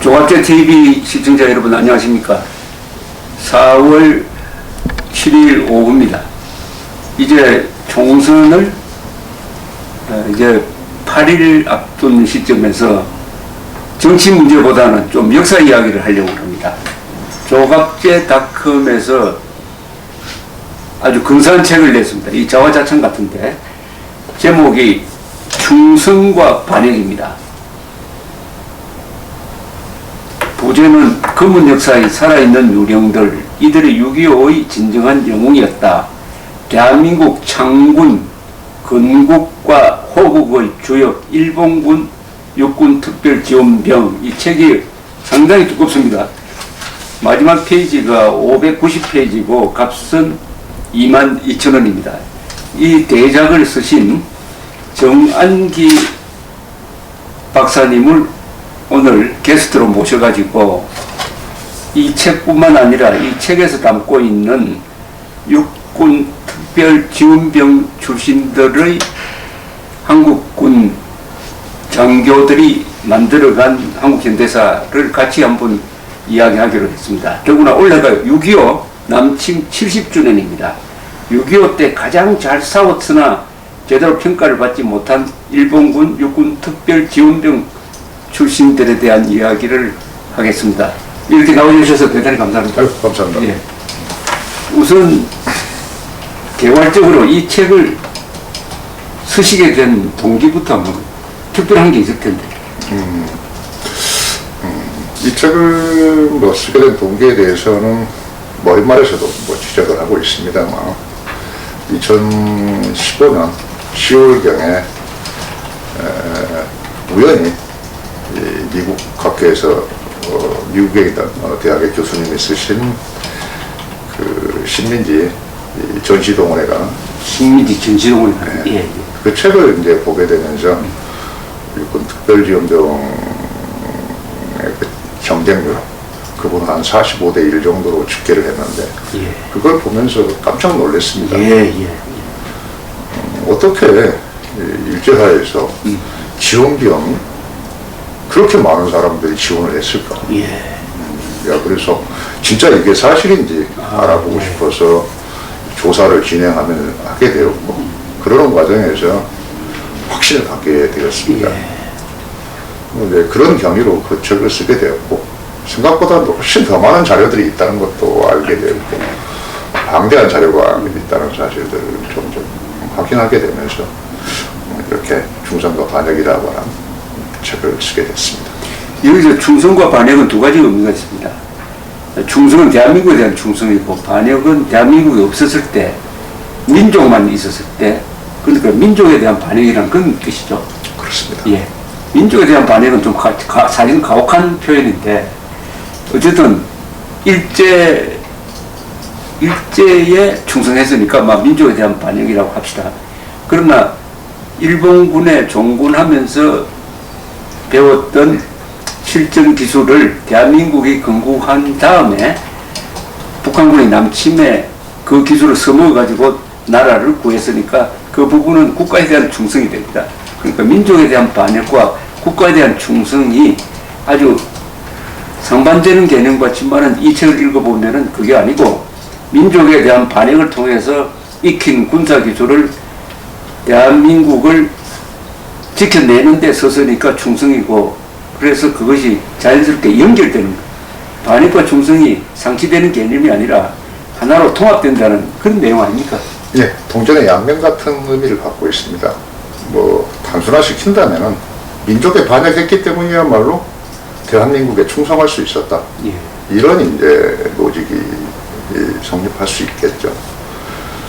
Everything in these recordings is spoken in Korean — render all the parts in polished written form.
종합제 TV 시청자 여러분 안녕하십니까? 4월 7일 오후입니다. 이제 총선을 이제 8일 앞둔 시점에서 정치 문제보다는 좀 역사 이야기를 하려고 합니다. 조갑제닷컴에서 아주 근사한 책을 냈습니다. 이 자화자찬 같은데 제목이 충성과 반역입니다. 부제는 검은 역사의 살아있는 유령들, 이들의 6.25의 진정한 영웅이었다. 대한민국 창군, 건국과 호국의 주역, 일본군 육군 특별지원병. 이 책이 상당히 두껍습니다. 마지막 페이지가 590페이지고 값은 22,000원입니다. 이 대작을 쓰신 정안기 박사님을 오늘 게스트로 모셔가지고 이 책뿐만 아니라 이 책에서 담고 있는 육군 특별지원병 출신들의 한국군 장교들이 만들어간 한국 현대사를 같이 한번 이야기하기로 했습니다. 더구나 올해가 6.25 남침 70주년입니다. 6.25 때 가장 잘 싸웠으나 제대로 평가를 받지 못한 일본군 육군 특별지원병 출신들에 대한 이야기를 하겠습니다. 이렇게 나와주셔서 대단히 감사합니다. 감사합니다. 예. 우선 개괄적으로 이 책을 쓰시게 된 동기부터 한번 특별한 게 있을 텐데. 이 책을 쓰게 된 동기에 대해서는 머릿말에서도 지적을 하고 있습니다만 2015년 10월경에 우연히 미국 학교에서 미국에 있던 대학의 교수님이 쓰신 그 신민지 전시동원회가 신민지 전시동원회 예. 그 책을 이제 보게 되면서 육군 특별지원병의 그 경쟁률 그분 한 45대 1 정도로 집계를 했는데 예. 그걸 보면서 깜짝 놀랐습니다. 어떻게 일제사회에서 지원병 그렇게 많은 사람들이 지원을 했을까? 그래서 진짜 이게 사실인지 알아보고 싶어서 조사를 하게 되었고 그러는 과정에서 확신을 갖게 되었습니다. 그런 경위로 그 책을 쓰게 되었고 생각보다 훨씬 더 많은 자료들이 있다는 것도 알게 되었고 방대한 자료가 있다는 사실들을 점점 확인하게 되면서 이렇게 충성과 반역이라고 하는 책을 쓰게 됐습니다. 여기서 충성과 반역은 두 가지 의미가 있습니다. 충성은 대한민국에 대한 충성이고 반역은 대한민국이 없었을 때 민족만 있었을 때 그러니까 민족에 대한 반역이라는 그런 뜻이죠. 그렇습니다. 예. 민족에 대한 반역은 좀 사실은 가혹한 표현인데 어쨌든 일제에 충성했으니까 민족에 대한 반역이라고 합시다. 그러나 일본군에 종군하면서 배웠던 실전 기술을 대한민국이 건국한 다음에 북한군의 남침에 그 기술을 써먹어가지고 나라를 구했으니까 그 부분은 국가에 대한 충성이 됩니다. 그러니까 민족에 대한 반역과 국가에 대한 충성이 아주 상반되는 개념 같지만은 이 책을 읽어보면은 그게 아니고 민족에 대한 반역을 통해서 익힌 군사기술을 대한민국을 지켜내는 데 서서니까 충성이고 그래서 그것이 자연스럽게 연결되는 거예요. 반역과 충성이 상치되는 개념이 아니라 하나로 통합된다는 그런 내용 아닙니까? 예, 동전의 양면 같은 의미를 갖고 있습니다. 단순화시킨다면은 민족에 반역했기 때문이야말로 대한민국에 충성할 수 있었다. 이런 이제 로직이 성립할 수 있겠죠.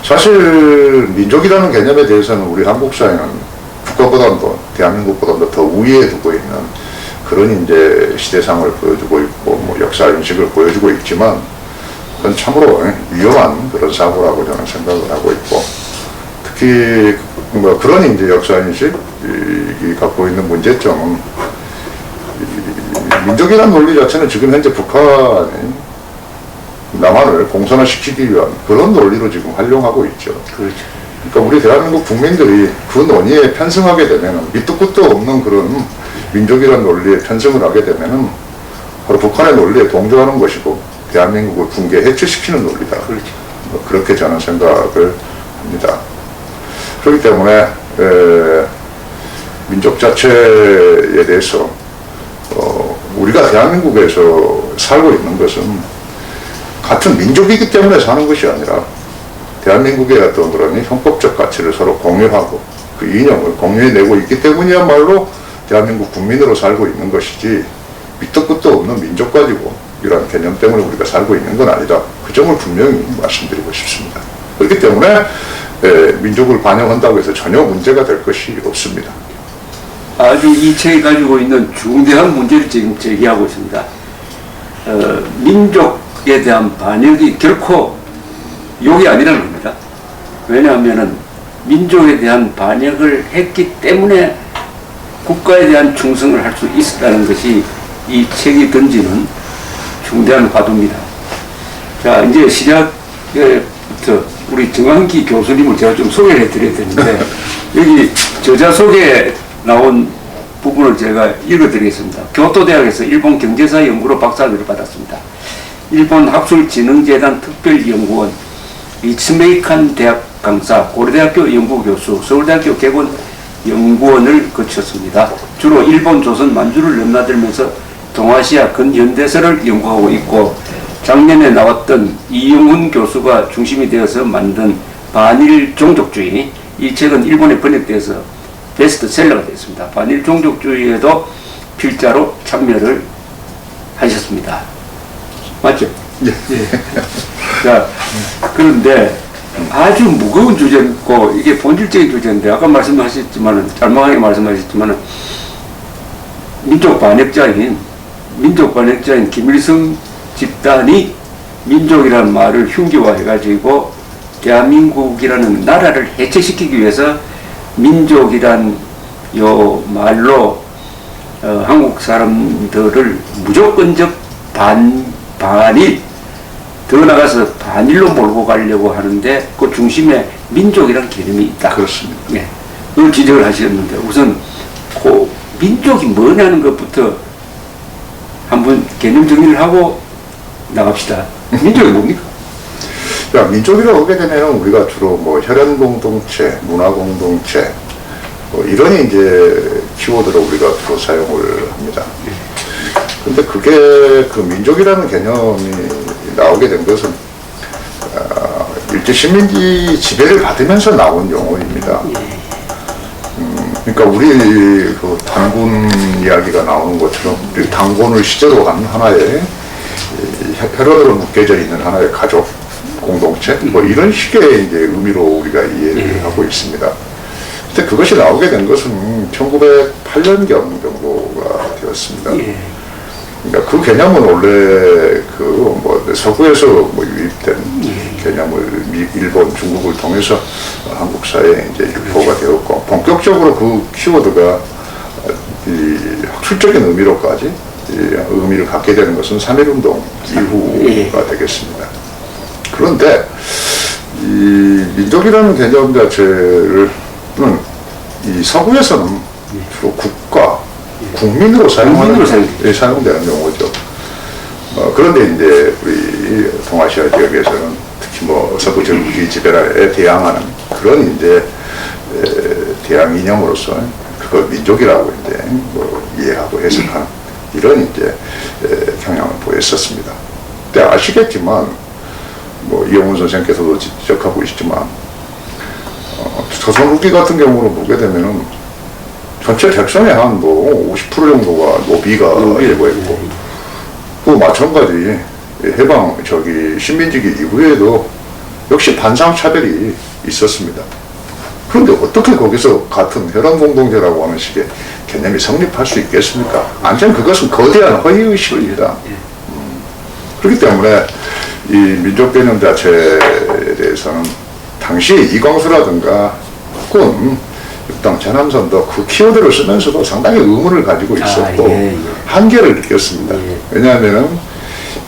사실 민족이라는 개념에 대해서는 우리 한국 사회는 국가보다도 대한민국보다도 더 우위에 두고 있는 그런 이제 시대상을 보여주고 있고 역사 인식을 보여주고 있지만 그건 참으로 위험한 그런 사고라고 저는 생각을 하고 있고 특히 그런 이제 역사 인식이 갖고 있는 문제점은 민족이라는 논리 자체는 지금 현재 북한이 남한을 공산화시키기 위한 그런 논리로 지금 활용하고 있죠. 그렇죠. 그러니까 우리 대한민국 국민들이 그 논의에 편승하게 되면 밑도 끝도 없는 그런 민족이라는 논리에 편승을 하게 되면은 바로 북한의 논리에 동조하는 것이고 대한민국을 붕괴 해체시키는 논리다. 그렇죠. 그렇게 저는 생각을 합니다. 그렇기 때문에 민족 자체에 대해서 우리가 대한민국에서 살고 있는 것은 같은 민족이기 때문에 사는 것이 아니라 대한민국의 어떤 그런 형법적 가치를 서로 공유하고 그 이념을 공유해내고 있기 때문이야말로 대한민국 국민으로 살고 있는 것이지 밑도 끝도 없는 민족 가지고 이러한 개념 때문에 우리가 살고 있는 건 아니다. 그 점을 분명히 말씀드리고 싶습니다. 그렇기 때문에 민족을 반영한다고 해서 전혀 문제가 될 것이 없습니다. 아주 이 책이 가지고 있는 중대한 문제를 지금 제기하고 있습니다. 민족에 대한 반역이 결코 욕이 아니라는 겁니다. 왜냐하면 민족에 대한 반역을 했기 때문에 국가에 대한 충성을 할 수 있었다는 것이 이 책이 던지는 중대한 화두입니다. 자, 이제 시작부터 우리 정한기 교수님을 제가 좀 소개를 해드려야 되는데 여기 저자 소개에 나온 부분을 제가 읽어드리겠습니다. 교토대학에서 일본 경제사 연구로 박사학위를 받았습니다. 일본 학술진흥재단 특별연구원, 리츠메이칸 대학 강사, 고려대학교 연구교수, 서울대학교 개원 연구원을 거쳤습니다. 주로 일본, 조선, 만주를 넘나들면서 동아시아 근현대사를 연구하고 있고 작년에 나왔던 이용훈 교수가 중심이 되어서 만든 반일 종족주의, 이 책은 일본에 번역돼서 베스트셀러가 됐습니다. 반일 종족주의에도 필자로 참여를 하셨습니다. 맞죠? 예. 자, 그런데 아주 무거운 주제고 이게 본질적인 주제인데 아까 말씀하셨지만은 짤막하게 말씀하셨지만은 민족 반역자인 김일성 집단이 민족이라는 말을 흉기화해가지고 대한민국이라는 나라를 해체시키기 위해서 민족이란 요 말로 한국 사람들을 무조건적 반일, 더 나가서 반일로 몰고 가려고 하는데 그 중심에 민족이란 개념이 있다. 그렇습니다. 네. 그걸 지적을 하셨는데 우선 그 민족이 뭐냐는 것부터 한번 개념 정리를 하고 나갑시다. 민족이 뭡니까? 자, 민족이라고 하게 되면 우리가 주로 뭐 혈연 공동체, 문화 공동체 이런 이제 키워드로 우리가 주로 사용을 합니다. 근데 그게 그 민족이라는 개념이 나오게 된 것은 일제 식민지 지배를 받으면서 나온 용어입니다. 그러니까 우리 그 단군 이야기가 나오는 것처럼 우리 단군을 시제로 한 하나의 혈연으로 묶여져 있는 하나의 가족 공동체 뭐 이런 식의 이제 의미로 우리가 이해를 하고 있습니다. 근데 그것이 나오게 된 것은 1908년경 정도가 되었습니다. 그러니까 그 개념은 원래 그 뭐 서구에서 뭐 유입된 개념을 일본, 중국을 통해서 한국 사회에 이제 유포가 되었고 본격적으로 그 키워드가 이 학술적인 의미로까지 의미를 갖게 되는 것은 3.1운동 이후가 되겠습니다. 그런데 이 민족이라는 개념 자체를 이 서구에서는 주로 국가, 국민으로 사용되는 용어죠. 그런데 이제 우리 동아시아 지역에서는 특히 뭐 서구 제국주의 지배에 대항하는 그런 이제 대항 이념으로서 그걸 민족이라고 이제 뭐 이해하고 해석하는 이런 이제 경향을 보였었습니다. 근데 아시겠지만 뭐 이용훈 선생께서도 지적하고 있지만 조선 후기 같은 경우로 보게 되면은 전체 백성의 한 뭐 50% 정도가 노비가 되고 있고 또 마찬가지 해방 식민지기 이후에도 역시 반상 차별이 있었습니다. 그런데 어떻게 거기서 같은 혈연 공동체라고 하는 식의 개념이 성립할 수 있겠습니까? 완전 그것은 거대한 허위의식입니다. 그렇기 때문에 이 민족 개념 자체에 대해서는 당시 이광수라든가 혹은 육당 전함선도 그 키워드를 쓰면서도 상당히 의문을 가지고 있었고 한계를 느꼈습니다. 왜냐하면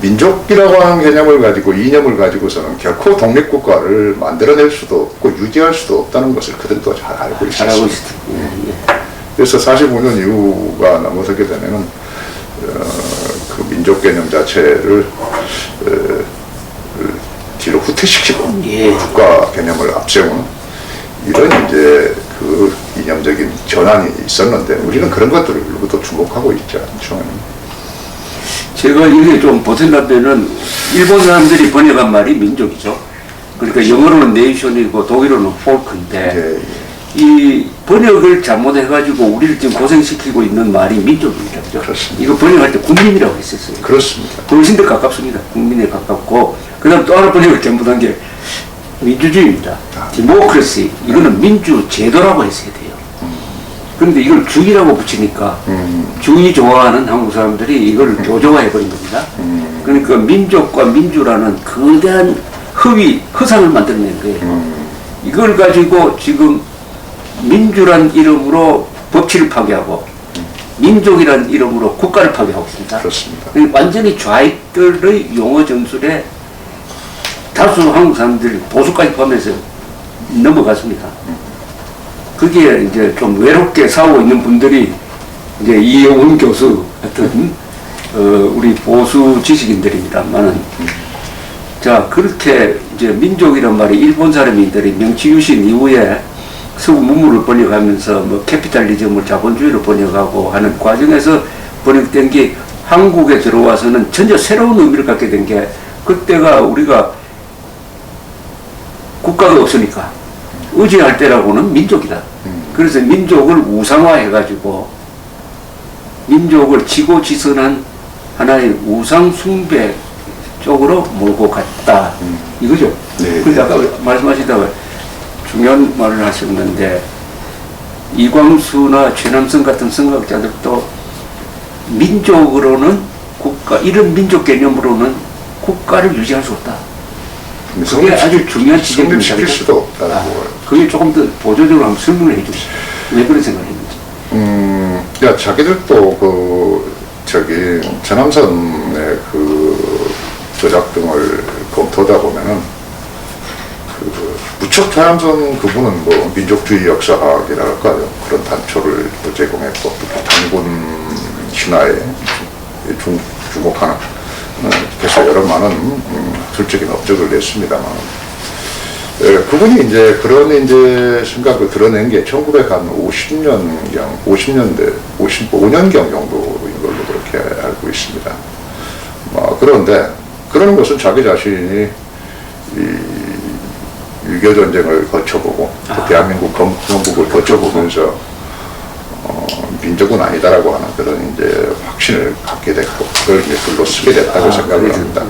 민족이라고 하는 개념을 가지고 이념을 가지고서는 결코 독립국가를 만들어낼 수도 없고 유지할 수도 없다는 것을 그들도 잘 알고 있었습니다. 그래서 45년 이후가 넘어서게 되면은 그 민족 개념 자체를 뒤로 후퇴시키고 예. 국가 개념을 앞세우는 이런 이제 그 이념적인 전환이 있었는데 우리는 그런 것들로부터 주목하고 있지 않죠. 제가 이게 좀 벗어나면은 일본 사람들이 번역한 말이 민족이죠. 그러니까 영어로는 네이션이고 독일어는 폴크인데 예, 이 번역을 잘못해가지고 우리를 지금 고생시키고 있는 말이 민족입니다. 그죠? 그렇습니다. 이거 번역할 때 국민이라고 했었어요. 그렇습니다. 훨씬 더 가깝습니다. 국민에 가깝고 그 다음 또 하나 번역을 잘못한 게 민주주의입니다. 디모크래시 이거는 민주제도라고 했어야 돼요. 그런데 이걸 주의라고 붙이니까 주의 좋아하는 한국 사람들이 이걸 교조화해버린 겁니다. 그러니까 민족과 민주라는 거대한 허상을 만들어낸 거예요. 이걸 가지고 지금 민주란 이름으로 법치를 파괴하고 민족이란 이름으로 국가를 파괴하고 있습니다. 그렇습니다. 완전히 좌익들의 용어 전술에 다수 한국 사람들이 보수까지 포함해서 넘어갔습니다. 그게 이제 좀 외롭게 싸우고 있는 분들이 이제 이영훈 교수 같은 우리 보수 지식인들입니다만은 자 그렇게 이제 민족이란 말이 일본 사람들이 명치유신 이후에 서구 문물을 번역하면서 뭐 캐피탈리즘을 자본주의로 번역하고 하는 과정에서 번역된 게 한국에 들어와서는 전혀 새로운 의미를 갖게 된 게 그때가 우리가 국가가 없으니까 의지할 때라고는 민족이다. 그래서 민족을 우상화해가지고 민족을 지고지선한 하나의 우상 숭배 쪽으로 몰고 갔다. 이거죠. 네. 그래서 아까 말씀하시다가 중요한 말을 하셨는데 이광수나 최남성 같은 선각자들도 민족으로는 국가 이런 민족 개념으로는 국가를 유지할 수 없다. 그게 아주 중요한 지점입니다. 성립시킬 수도 없다고. 그게 조금 더 보조적으로 한번 설명을 해주시죠. 왜 그런 생각을 했는지. 야, 자기들도 전함선의 그 조작 등을 검토하다 보면은 무척 전함선 그분은 뭐 민족주의 역사학이랄까요. 그런 단초를 또 제공했고, 또 단군 신화에 주목하는 그래서 여러 많은 학술적인 업적을 냈습니다만, 그분이 이제 그런 이제 생각을 드러낸 게 1950년경, 50년대, 55년경 정도인 걸로 그렇게 알고 있습니다. 그런데 그런 것은 자기 자신이 이 6.25 전쟁을 거쳐보고, 대한민국 건국을 거쳐보면서 민족은 아니다라고 하는 그런 이제 확신을 갖게 됐고, 그걸 이제 글로 쓰게 됐다고 생각을 합니다.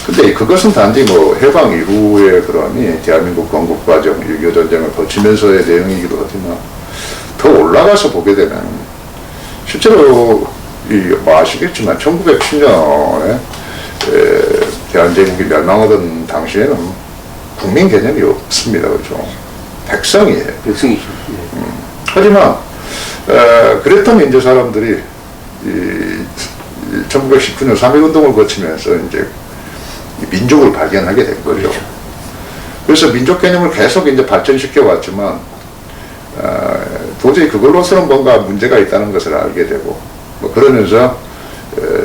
근데 그것은 단지 뭐 해방 이후의 그런 대한민국 건국 과정, 6.25 전쟁을 거치면서의 내용이기도 하지만 더 올라가서 보게 되면 실제로 뭐 아시겠지만 1910년에 대한제국이 멸망하던 당시에는 국민 개념이 없습니다. 그렇죠? 백성이에요. 백성이죠. 하지만 그랬던 이제 사람들이 1919년 3.1운동을 거치면서 이제 민족을 발견하게 된 거죠. 그렇죠. 그래서 민족 개념을 계속 이제 발전시켜 왔지만 도저히 그걸로서는 뭔가 문제가 있다는 것을 알게 되고, 뭐 그러면서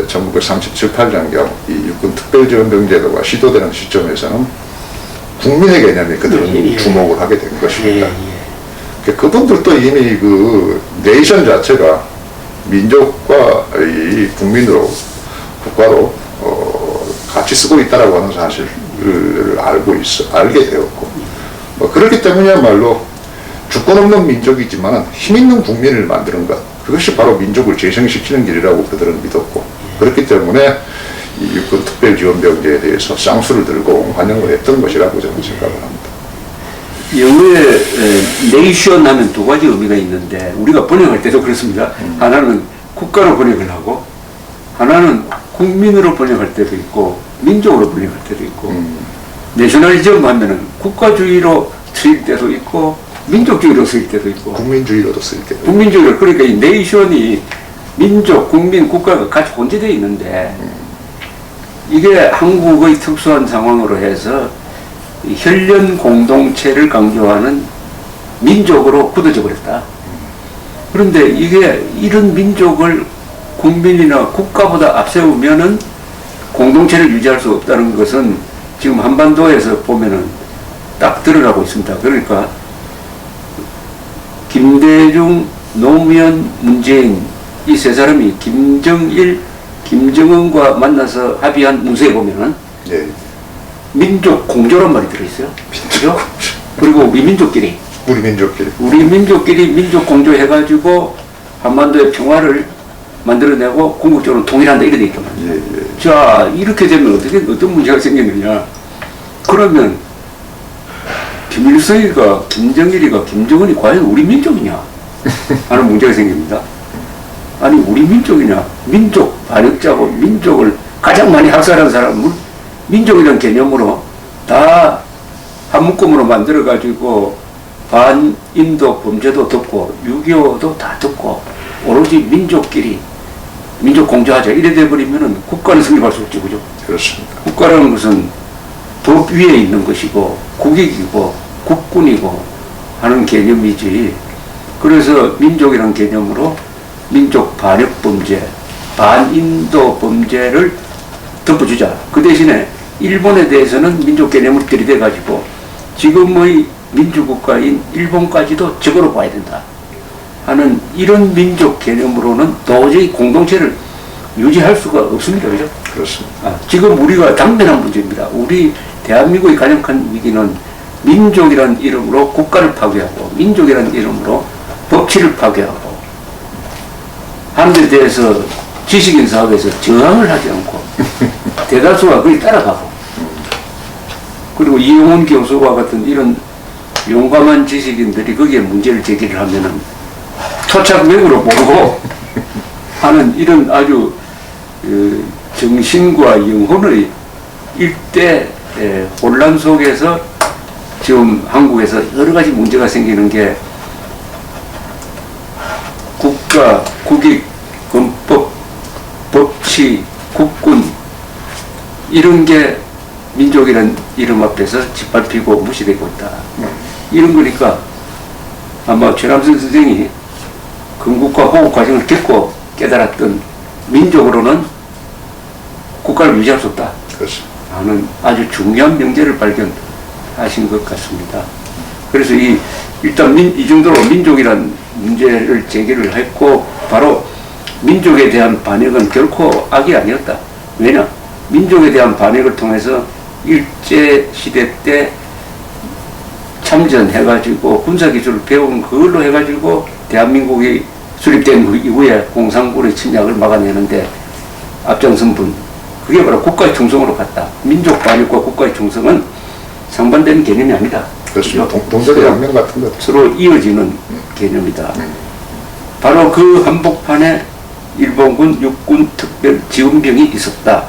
1937, 8년경 이 육군 특별지원병제도가 시도되는 시점에서는 국민의 개념이 그들은 주목을 하게 된 것입니다. 그분들도 이미 그 네이션 자체가 민족과 이 국민으로 국가로 같이 쓰고 있다라고 하는 사실을 알게 되었고, 그렇기 때문이야말로 주권 없는 민족이지만 힘 있는 국민을 만드는 것, 그것이 바로 민족을 재생시키는 길이라고 그들은 믿었고, 그렇기 때문에 이 육군 특별지원병제에 대해서 쌍수를 들고 환영을 했던 것이라고 저는 생각을 합니다. 영어에 네이션 하면 두 가지 의미가 있는데 우리가 번역할 때도 그렇습니다. 하나는 국가로 번역을 하고 하나는 국민으로 번역할 때도 있고 민족으로 번역할 때도 있고 내셔널리즘 하면은 국가주의로 쓰일 때도 있고 민족주의로 쓰일 때도 있고 국민주의로도 쓰일 때도 있고. 국민주의로, 그러니까 이 네이션이 민족, 국민, 국가가 같이 혼재되어 있는데 이게 한국의 특수한 상황으로 해서 혈연 공동체를 강조하는 민족으로 굳어져 버렸다. 그런데 이게 이런 민족을 국민이나 국가보다 앞세우면은 공동체를 유지할 수 없다는 것은 지금 한반도에서 보면은 딱 드러나고 있습니다. 그러니까 김대중, 노무현, 문재인 이 세 사람이 김정일, 김정은과 만나서 합의한 문서에 보면은 예. 민족 공조란 말이 들어있어요. 그죠? 그리고 우리 민족끼리 우리 민족끼리 민족 공조해가지고 한반도의 평화를 만들어내고 궁극적으로 통일한다 이래 돼 있단 말이에요. 예. 자, 이렇게 되면 어떤 문제가 생기느냐. 그러면 김일성이가, 김정일이가, 김정은이 과연 우리 민족이냐 하는 문제가 생깁니다. 아니, 우리 민족이냐. 민족 반역자고 민족을 가장 많이 학살한 사람을 민족이라는 개념으로 다 한 묶음으로 만들어가지고 반인도 범죄도 덮고 6.25도 다 덮고 오로지 민족끼리 민족 공조하자 이래 돼버리면은 국가는 성립할 수 없죠. 그죠? 그렇습니다. 국가라는 것은 법 위에 있는 것이고 국익이고 국군이고 하는 개념이지. 그래서 민족이라는 개념으로 민족 반역 범죄, 반인도 범죄를 덮어주자. 그 대신에 일본에 대해서는 민족 개념을 들이대가지고 지금의 민주국가인 일본까지도 적으로 봐야 된다 하는 이런 민족 개념으로는 도저히 공동체를 유지할 수가 없습니다. 그죠? 그렇습니다. 지금 우리가 당면한 문제입니다. 우리 대한민국의 가장 큰 위기는 민족이라는 이름으로 국가를 파괴하고 민족이라는 이름으로 법치를 파괴하고 하는 데 대해서 지식인 사회에서 저항을 하지 않고 대다수가 그걸 따라가고 그리고 이용훈 교수와 같은 이런 용감한 지식인들이 거기에 문제를 제기를 하면은 토착맥으로 모르고 하는 이런 아주 정신과 영혼의 일대 혼란 속에서 지금 한국에서 여러 가지 문제가 생기는 게 국가, 국익, 헌법, 법치, 국군 이런 게 민족이라는 이름 앞에서 짓밟히고 무시되고 있다. 이런 거니까 아마 최남선 선생이 건국과 호국 과정을 겪고 깨달았던 민족으로는 국가를 유지할 수 없다 그렇습니다. 하는 아주 중요한 명제를 발견하신 것 같습니다. 그래서 일단 이 정도로 민족이란 문제를 제기를 했고 바로 민족에 대한 반역은 결코 악이 아니었다. 왜냐? 민족에 대한 반역을 통해서 일제시대 때 참전해가지고 군사기술을 배운 그걸로 해가지고 대한민국이 수립된 이후에 공산군의 침략을 막아내는데 앞장선 분 그게 바로 국가의 충성으로 갔다. 민족 반역과 국가의 충성은 상반되는 개념이 아니다. 그렇습니다. 동서의 양면 같은 것. 서로 이어지는 개념이다. 바로 그 한복판에 일본군 육군 특별 지원병이 있었다.